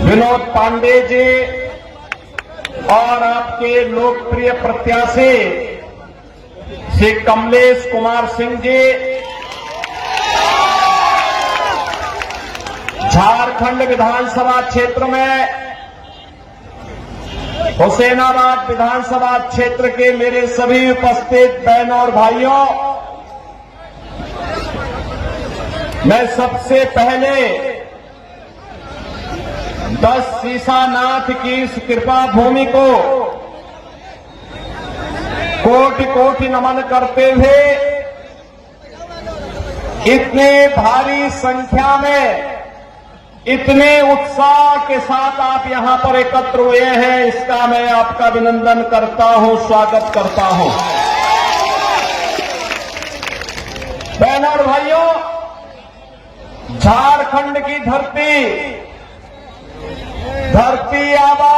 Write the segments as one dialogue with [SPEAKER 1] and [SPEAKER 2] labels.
[SPEAKER 1] विनोद पांडे जी और आपके लोकप्रिय प्रत्याशी श्री कमलेश कुमार सिंह जी झारखंड विधानसभा क्षेत्र में हुसैनाबाद विधानसभा क्षेत्र के मेरे सभी उपस्थित बहनों और भाइयों, मैं सबसे पहले 10 शीशानाथ की इस कृपा भूमि को कोटि कोटि नमन करते हुए इतने भारी संख्या में इतने उत्साह के साथ आप यहां पर एकत्र हुए हैं, इसका मैं आपका अभिनंदन करता हूं, स्वागत करता हूं। बहनों और भाइयों, झारखंड की धरती आबा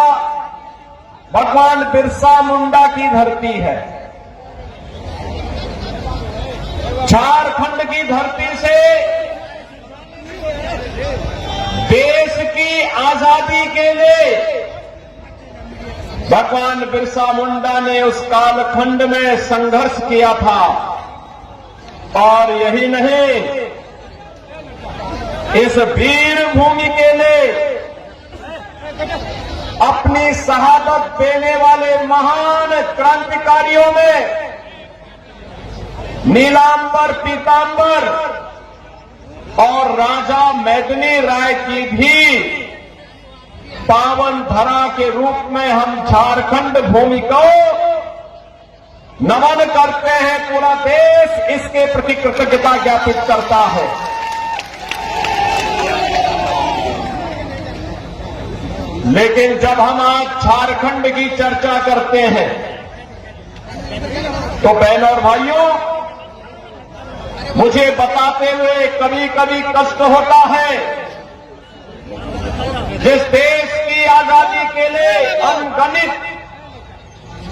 [SPEAKER 1] भगवान बिरसा मुंडा की धरती है। झारखंड की धरती से देश की आजादी के लिए भगवान बिरसा मुंडा ने उस कालखंड में संघर्ष किया था। और यही नहीं, इस वीर भूमि के लिए अपनी शहादत देने वाले महान क्रांतिकारियों में नीलांबर पीतांबर और राजा मेदिनी राय की भी पावन धरा के रूप में हम झारखंड भूमि को नमन करते हैं। पूरा देश इसके प्रति कृतज्ञता ज्ञापित करता है। लेकिन जब हम आज झारखंड की चर्चा करते हैं तो बहनों और भाइयों, मुझे बताते हुए कभी कभी कष्ट होता है। जिस देश की आजादी के लिए अनगिनत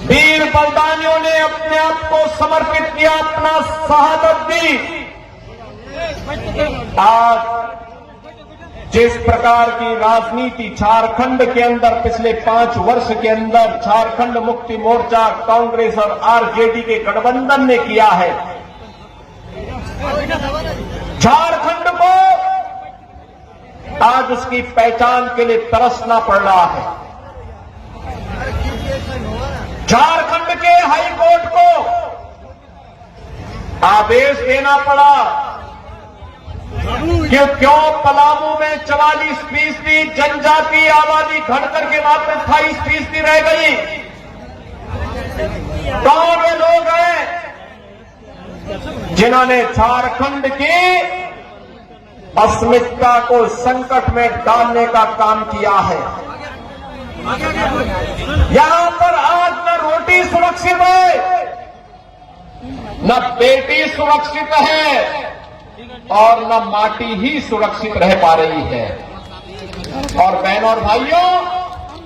[SPEAKER 1] वीर बलिदानियों ने अपने आप को समर्पित किया, अपना शहादत दी, आज जिस प्रकार की राजनीति झारखंड के अंदर पिछले 5 वर्ष के अंदर झारखंड मुक्ति मोर्चा, कांग्रेस और आरजेडी के गठबंधन ने किया है, झारखंड को आज उसकी पहचान के लिए तरसना पड़ रहा है। झारखंड के हाई कोर्ट को आदेश देना पड़ा कि क्यों पलामू में 44% जनजातीय आबादी घटकर के मात्र 28% रह गई। कौन वे लोग हैं जिन्होंने झारखंड की अस्मिता को संकट में डालने का काम किया है। यहां पर आज न रोटी सुरक्षित है, न बेटी सुरक्षित है और न माटी ही सुरक्षित रह पा रही है। और बहनों और भाइयों,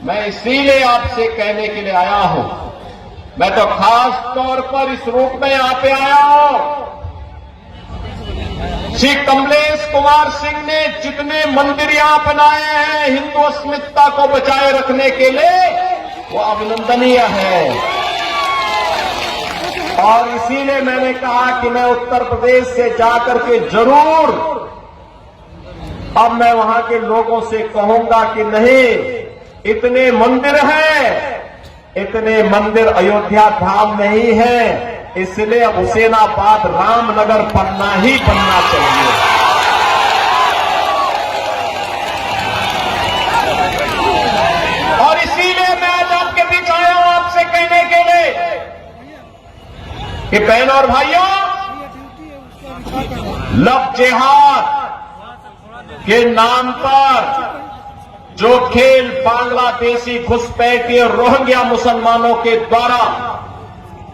[SPEAKER 1] मैं इसीलिए आपसे कहने के लिए आया हूं, मैं तो खास तौर पर इस रूप में यहां पे आया हूं। श्री कमलेश कुमार सिंह ने जितने मंदिर यहां बनाए हैं हिंदू अस्मिता को बचाए रखने के लिए, वो अभिनंदनीय है। और इसीलिए मैंने कहा कि मैं उत्तर प्रदेश से जाकर के जरूर अब मैं वहां के लोगों से कहूंगा कि नहीं, इतने मंदिर हैं, इतने मंदिर अयोध्या धाम में ही है, इसलिए हुसैनाबाद रामनगर बनना ही बनना चाहिए। और इसीलिए मैं आज आपके बीच आया हूं आपसे कहने के लिए कि बहनों और भाइयों, लव जिहाद के नाम पर जो खेल बांग्लादेशी घुसपैठी और रोहिंग्या मुसलमानों के द्वारा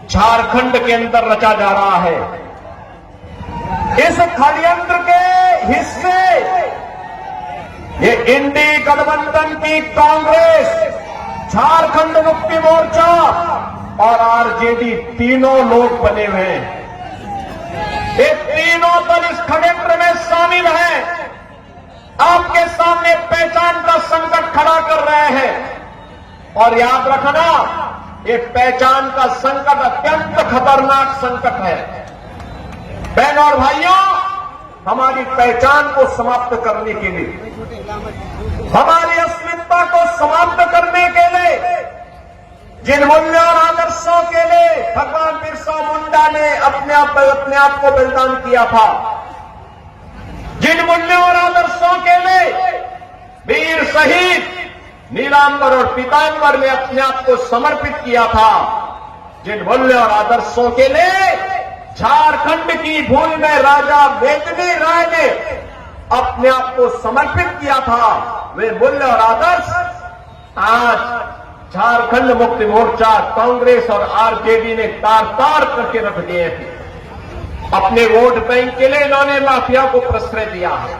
[SPEAKER 1] झारखंड के अंदर रचा जा रहा है, इस षड्यंत्र के हिस्से ये इंडी गठबंधन की कांग्रेस, झारखंड मुक्ति मोर्चा और आरजेडी तीनों लोग बने हुए हैं। ये तीनों दल इस षड्यंत्र में शामिल हैं। आपके सामने पहचान का संकट खड़ा कर रहे हैं। और याद रखना, ये पहचान का संकट अत्यंत खतरनाक संकट है। बहनों और भाइयों, हमारी पहचान को समाप्त करने के लिए, हमारी अस्मिता को समाप्त करने के लिए, जिन मूल्यों और आदर्शों के लिए भगवान बिरसा मुंडा ने अपने आप को बलिदान किया था, जिन मूल्यों और आदर्शों के लिए वीर शहीद नीलांबर और पीतांबर ने अपने आप को समर्पित किया था, जिन मूल्यों और आदर्शों के लिए झारखंड की भूमि में राजा वेदनी राय ने अपने आप को समर्पित किया था, वे मूल्य और आदर्श आज झारखंड मुक्ति मोर्चा, कांग्रेस और आरजेडी ने तार-तार करके रख दिए थे। अपने वोट बैंक के लिए इन्होंने माफिया को प्रश्रय दिया है।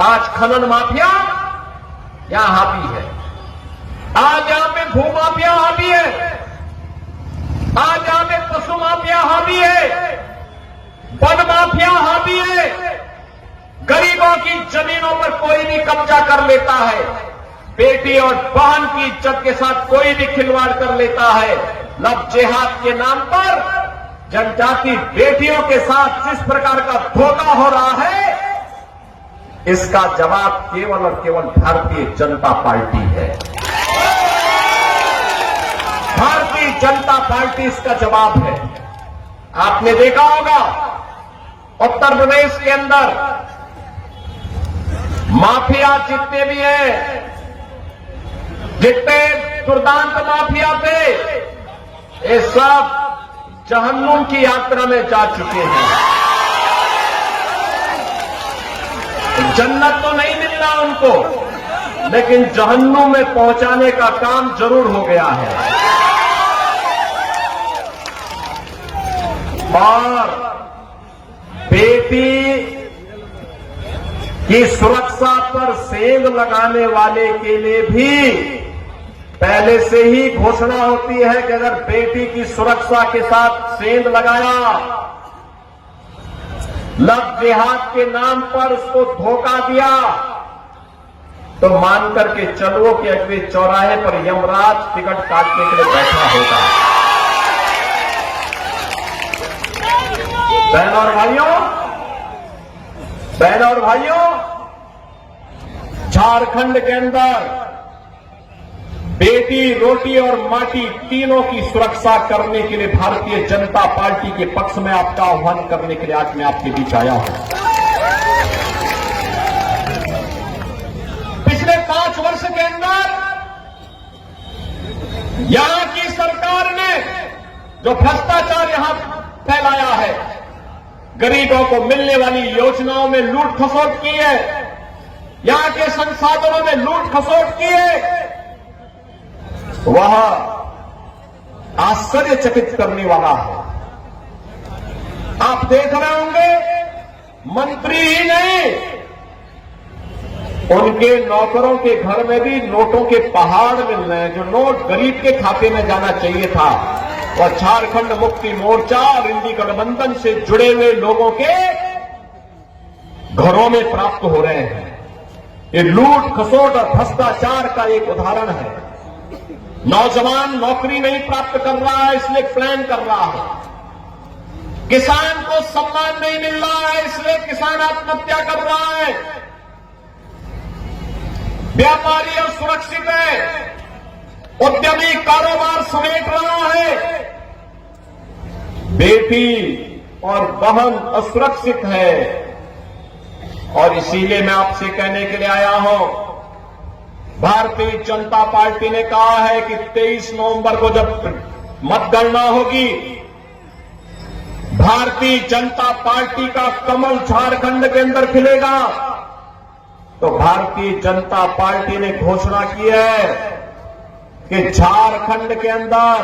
[SPEAKER 1] आज खनन माफिया यहां हावी है, आज यहां पे भू माफिया हावी है, आज यहां पे पशु माफिया हावी है, वन माफिया हावी है, गरीबों की जमीनों पर कोई भी कब्जा कर लेता है, बेटी और बहन की इज्जत के साथ कोई भी खिलवाड़ कर लेता है। लव जिहाद के नाम पर जनजाति बेटियों के साथ जिस प्रकार का धोखा हो रहा है, इसका जवाब केवल और केवल भारतीय जनता पार्टी है। भारतीय जनता पार्टी इसका जवाब है। आपने देखा होगा उत्तर प्रदेश के अंदर माफिया जितने भी हैं, जितने दुर्दांत माफिया थे, ये सब जहन्नुम की यात्रा में जा चुके हैं। जन्नत तो नहीं मिलना उनको, लेकिन जहन्नुम में पहुंचाने का काम जरूर हो गया है। और बेटी की सुरक्षा पर सेंध लगाने वाले के लिए भी पहले से ही घोषणा होती है कि अगर बेटी की सुरक्षा के साथ सेंध लगाया, लव जिहाद के नाम पर उसको धोखा दिया, तो मान करके चलो कि अगले चौराहे पर यमराज टिकट काटने के लिए बैठा होगा। बहनों और भाइयों, झारखंड के अंदर बेटी, रोटी और माटी तीनों की सुरक्षा करने के लिए भारतीय जनता पार्टी के पक्ष में आपका आह्वान करने के लिए आज मैं आपके बीच आया हूं। पिछले 5 वर्ष के अंदर यहां की सरकार ने जो भ्रष्टाचार यहां फैलाया है, गरीबों को मिलने वाली योजनाओं में लूट खसोट की है, यहां के संसाधनों में लूट खसोट की है, वह आश्चर्यचकित करने वाला है। आप देख रहे होंगे, मंत्री ही नहीं, उनके नौकरों के घर में भी नोटों के पहाड़ मिल रहे हैं। जो नोट गरीब के खाते में जाना चाहिए था, वह झारखंड मुक्ति मोर्चा और इंडी गठबंधन से जुड़े हुए लोगों के घरों में प्राप्त हो रहे हैं। ये लूट खसोट और भ्रष्टाचार का एक उदाहरण है। नौजवान नौकरी नहीं प्राप्त कर रहा है, इसलिए प्लान कर रहा है। किसान को सम्मान नहीं मिल रहा है, इसलिए किसान आत्महत्या कर रहा है। व्यापारी असुरक्षित है, उद्यमी कारोबार समेट रहा है, बेटी और बहन असुरक्षित है। और इसीलिए मैं आपसे कहने के लिए आया हूं, भारतीय जनता पार्टी ने कहा है कि 23 नवंबर को जब मतगणना होगी, भारतीय जनता पार्टी का कमल झारखंड के अंदर खिलेगा। तो भारतीय जनता पार्टी ने घोषणा की है कि झारखंड के अंदर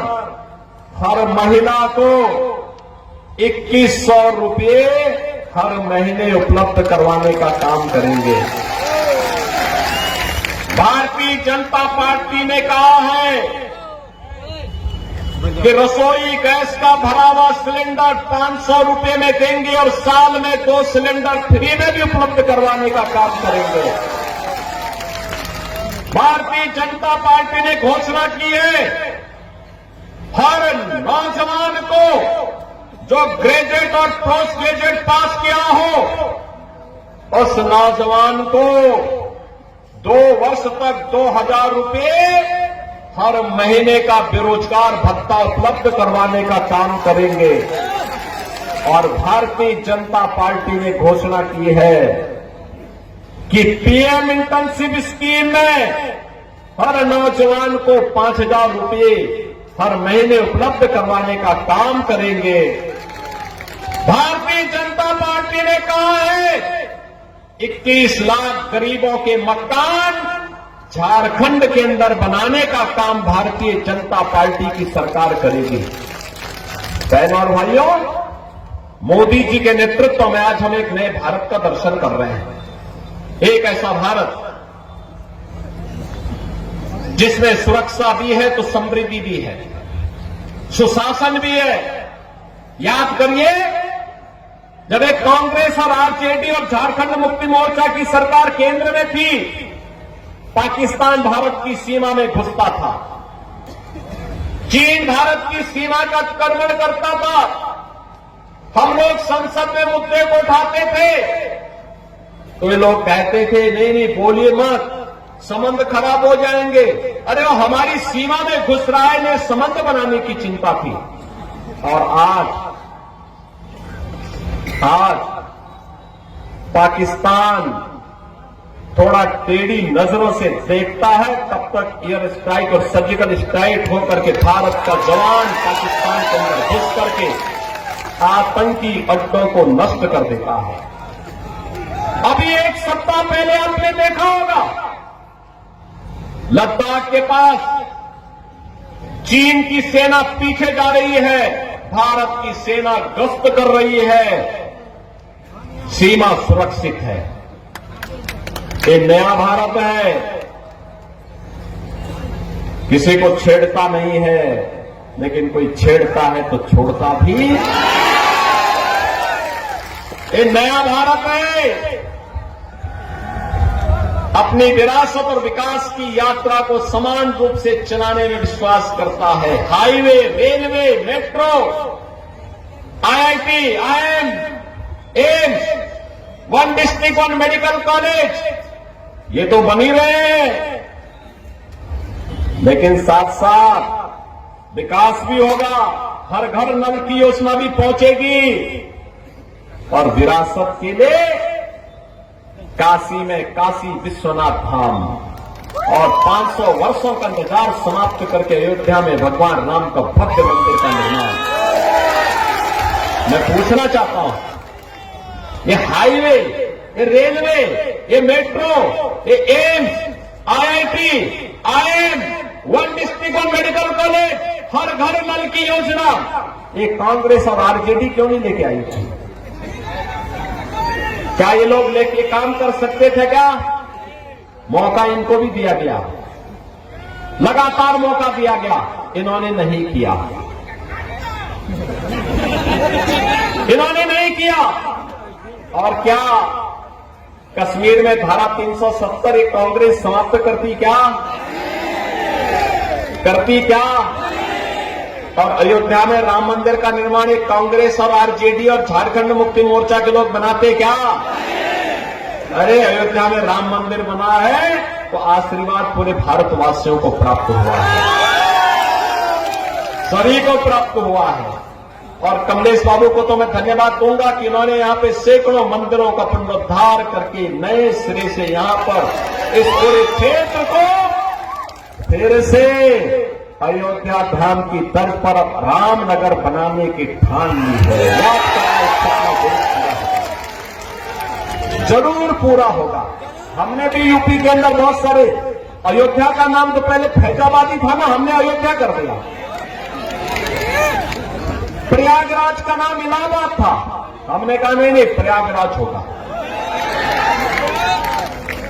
[SPEAKER 1] हर महिला को 2100 रुपये हर महीने उपलब्ध करवाने का काम करेंगे। भारतीय जनता पार्टी ने कहा है कि रसोई गैस का भरा हुआ सिलेंडर 500 रुपये में देंगे और साल में 2 सिलेंडर फ्री में भी उपलब्ध करवाने का काम करेंगे। भारतीय जनता पार्टी ने घोषणा की है, हर नौजवान को जो ग्रेजुएट और पोस्ट ग्रेजुएट पास किया हो, उस नौजवान को 2 वर्ष तक 2000 रुपये हर महीने का बेरोजगार भत्ता उपलब्ध करवाने का काम करेंगे। और भारतीय जनता पार्टी ने घोषणा की है कि पीएम इंटर्नशिप स्कीम में हर नौजवान को 5000 रुपये हर महीने उपलब्ध करवाने का काम करेंगे। भारतीय जनता पार्टी ने कहा है 21 लाख गरीबों के मकान झारखंड के अंदर बनाने का काम भारतीय जनता पार्टी की सरकार करेगी। बहनों और भाइयों, मोदी जी के नेतृत्व में आज हम एक नए भारत का दर्शन कर रहे हैं। एक ऐसा भारत जिसमें सुरक्षा भी है तो समृद्धि भी है, सुशासन भी है। याद करिए, जब एक कांग्रेस और आरजेडी और झारखंड मुक्ति मोर्चा की सरकार केंद्र में थी, पाकिस्तान भारत की सीमा में घुसता था, चीन भारत की सीमा का अतिक्रमण करता था। हम लोग संसद में मुद्दे को उठाते थे तो ये लोग कहते थे नहीं नहीं बोलिए मत, संबंध खराब हो जाएंगे। अरे वो हमारी सीमा में घुस रहा है, इन्हें संबंध बनाने की चिंता थी। और आज पाकिस्तान थोड़ा टेढ़ी नजरों से देखता है, तब तक एयर स्ट्राइक और सर्जिकल स्ट्राइक होकर के भारत का जवान पाकिस्तान के अंदर घुस करके आतंकी अड्डों को नष्ट कर देता है। अभी एक सप्ताह पहले आपने देखा होगा, लद्दाख के पास चीन की सेना पीछे जा रही है, भारत की सेना गश्त कर रही है, सीमा सुरक्षित है। ये नया भारत है, किसी को छेड़ता नहीं है, लेकिन कोई छेड़ता है तो छोड़ता भी। ये नया भारत है, अपनी विरासत और विकास की यात्रा को समान रूप से चलाने में विश्वास करता है। Highway, railway, metro, IIT, IIM, AIIMS, 1 district 1 medical college, ये तो बन ही रहे हैं, लेकिन साथ साथ विकास भी होगा, हर घर नल की योजना भी पहुंचेगी। और विरासत के लिए काशी में काशी विश्वनाथ धाम और 500 वर्षों का इंतजार समाप्त करके अयोध्या में भगवान राम का भव्य मंदिर का निर्माण। मैं पूछना चाहता हूं, ये हाईवे, ये रेलवे, ये मेट्रो, ये AIIMS, IIT, IIM, 1 district 1 medical college, हर घर नल की योजना, ये कांग्रेस और आरजेडी क्यों नहीं लेके आई थी? क्या ये लोग लेके काम कर सकते थे क्या? मौका इनको भी दिया गया, लगातार मौका दिया गया, इन्होंने नहीं किया, इन्होंने नहीं किया। और क्या कश्मीर में धारा 370 एक कांग्रेस समाप्त करती क्या? करती क्या? और अयोध्या में राम मंदिर का निर्माण एक कांग्रेस और आरजेडी और झारखंड मुक्ति मोर्चा के लोग बनाते क्या? अरे अयोध्या में राम मंदिर बना है तो आशीर्वाद पूरे भारतवासियों को प्राप्त हुआ है, सभी को प्राप्त हुआ है। और कमलेश बाबू को तो मैं धन्यवाद दूंगा कि इन्होंने यहां पे सैकड़ों मंदिरों का पुनरुद्धार करके नए सिरे से यहां पर इस पूरे क्षेत्र को फिर से अयोध्या धाम की तर्ज पर रामनगर बनाने की ठान ली है। जरूर पूरा होगा। हमने भी यूपी के अंदर बहुत सारे, अयोध्या का नाम तो पहले फैजाबादी था ना, हमने अयोध्या कर दिया। प्रयागराज का नाम इलाहाबाद था, हमने कहा नहीं नहीं प्रयागराज होगा।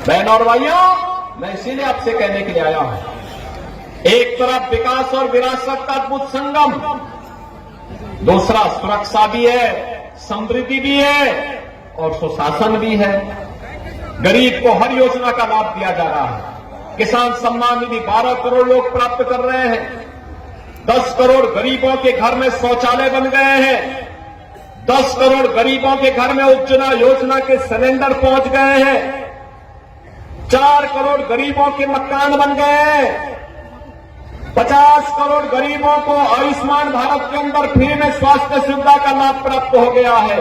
[SPEAKER 1] बहनों और भाइयों, मैं इसीलिए आपसे कहने के लिए आया हूं, एक तरफ विकास और विरासत का अद्भुत संगम, दूसरा सुरक्षा भी है, समृद्धि भी है और सुशासन भी है। गरीब को हर योजना का लाभ दिया जा रहा है। किसान सम्मान निधि 12 करोड़ लोग प्राप्त कर रहे हैं। 10 करोड़ गरीबों के घर में शौचालय बन गए हैं। 10 करोड़ गरीबों के घर में उज्ज्वला योजना के सिलेंडर पहुंच गए हैं। 4 करोड़ गरीबों के मकान बन गए हैं। 50 करोड़ गरीबों को आयुष्मान भारत के अंदर फ्री में स्वास्थ्य सुविधा का लाभ प्राप्त हो गया है।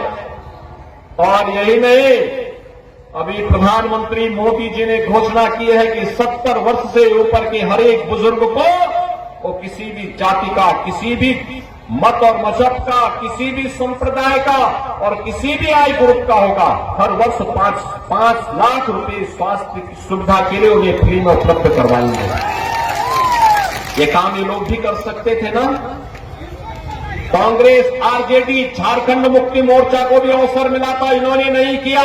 [SPEAKER 1] और यही नहीं, अभी प्रधानमंत्री मोदी जी ने घोषणा की है कि 70 वर्ष से ऊपर के हर एक बुजुर्ग को, वो किसी भी जाति का, किसी भी मत और मजहब का, किसी भी संप्रदाय का और किसी भी आय ग्रुप का होगा, हर वर्ष 5 लाख रुपए स्वास्थ्य की सुविधा के लिए उन्हें फ्री में उपलब्ध करवाएंगे। ये काम ये लोग भी कर सकते थे ना। कांग्रेस, आरजेडी, झारखंड मुक्ति मोर्चा को भी अवसर मिला था, इन्होंने नहीं किया।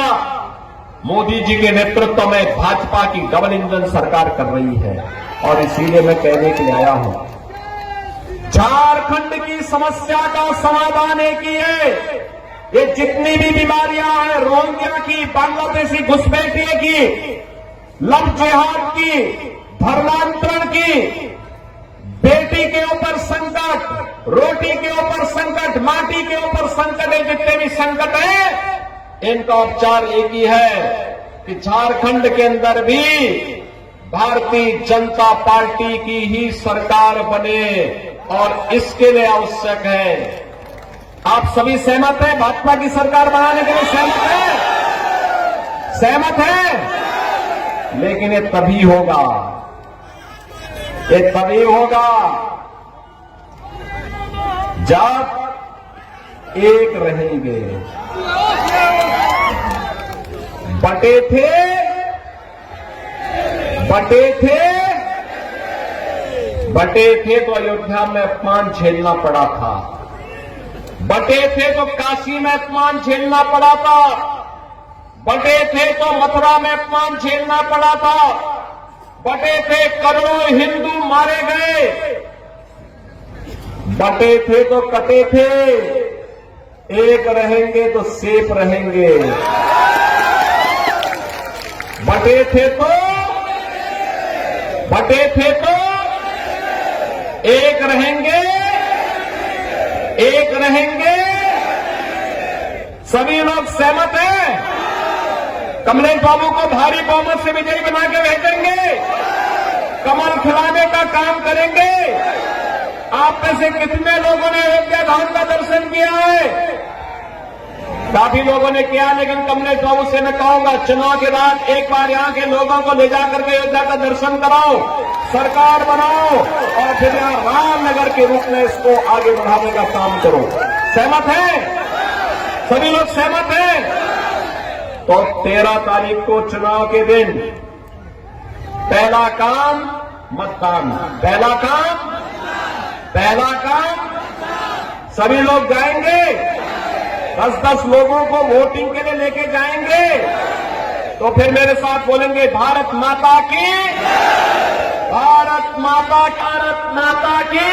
[SPEAKER 1] मोदी जी के नेतृत्व में भाजपा की डबल इंजन सरकार कर रही है और इसीलिए मैं कहने के लिए आया हूं, झारखंड की समस्या का समाधान एक ही है। ये जितनी भी बीमारियां हैं, रोहिंग्या की, बांग्लादेशी घुसपैठिए की, लव जिहाद की, धर्मांतरण की, बेटी के ऊपर संकट, रोटी के ऊपर संकट, माटी के ऊपर संकट है, जितने भी संकट है इनका उपचार एक ही है कि झारखंड के अंदर भी भारतीय जनता पार्टी की ही सरकार बने और इसके लिए आवश्यक है। आप सभी सहमत हैं भाजपा की सरकार बनाने के लिए? सहमत है? सहमत है? लेकिन ये तभी होगा, ये तभी होगा जब एक रहेंगे। बटे थे तो अयोध्या में अपमान झेलना पड़ा था। बटे थे तो काशी में अपमान झेलना पड़ा था। बटे थे तो मथुरा में अपमान झेलना पड़ा था। बटे थे, करोड़ों हिंदू मारे गए। बटे थे तो कटे थे, एक रहेंगे तो सेफ रहेंगे। बटे थे तो एक रहेंगे, एक रहेंगे। सभी लोग सहमत हैं? कमलेश बाबू को भारी बहुमत से विजयी बना के भेजेंगे, कमल खिलाने का काम करेंगे। आप में से कितने लोगों ने अयोध्या धाम का दर्शन किया है? काफी लोगों ने किया, लेकिन कमलेश बाबू से मैं कहूंगा, चुनाव के बाद एक बार यहां के लोगों को ले जाकर के अयोध्या का दर्शन कराओ, सरकार बनाओ और फिर यहां रामनगर के रूप में इसको आगे बढ़ाने का काम करो। सहमत है? सभी लोग सहमत हैं? तो 13 तारीख को चुनाव के दिन पहला काम मतदान। पहला काम सभी लोग जाएंगे, 10-10 लोगों को वोटिंग के लिए लेके जाएंगे। तो फिर मेरे साथ बोलेंगे, भारत माता की, भारत माता की।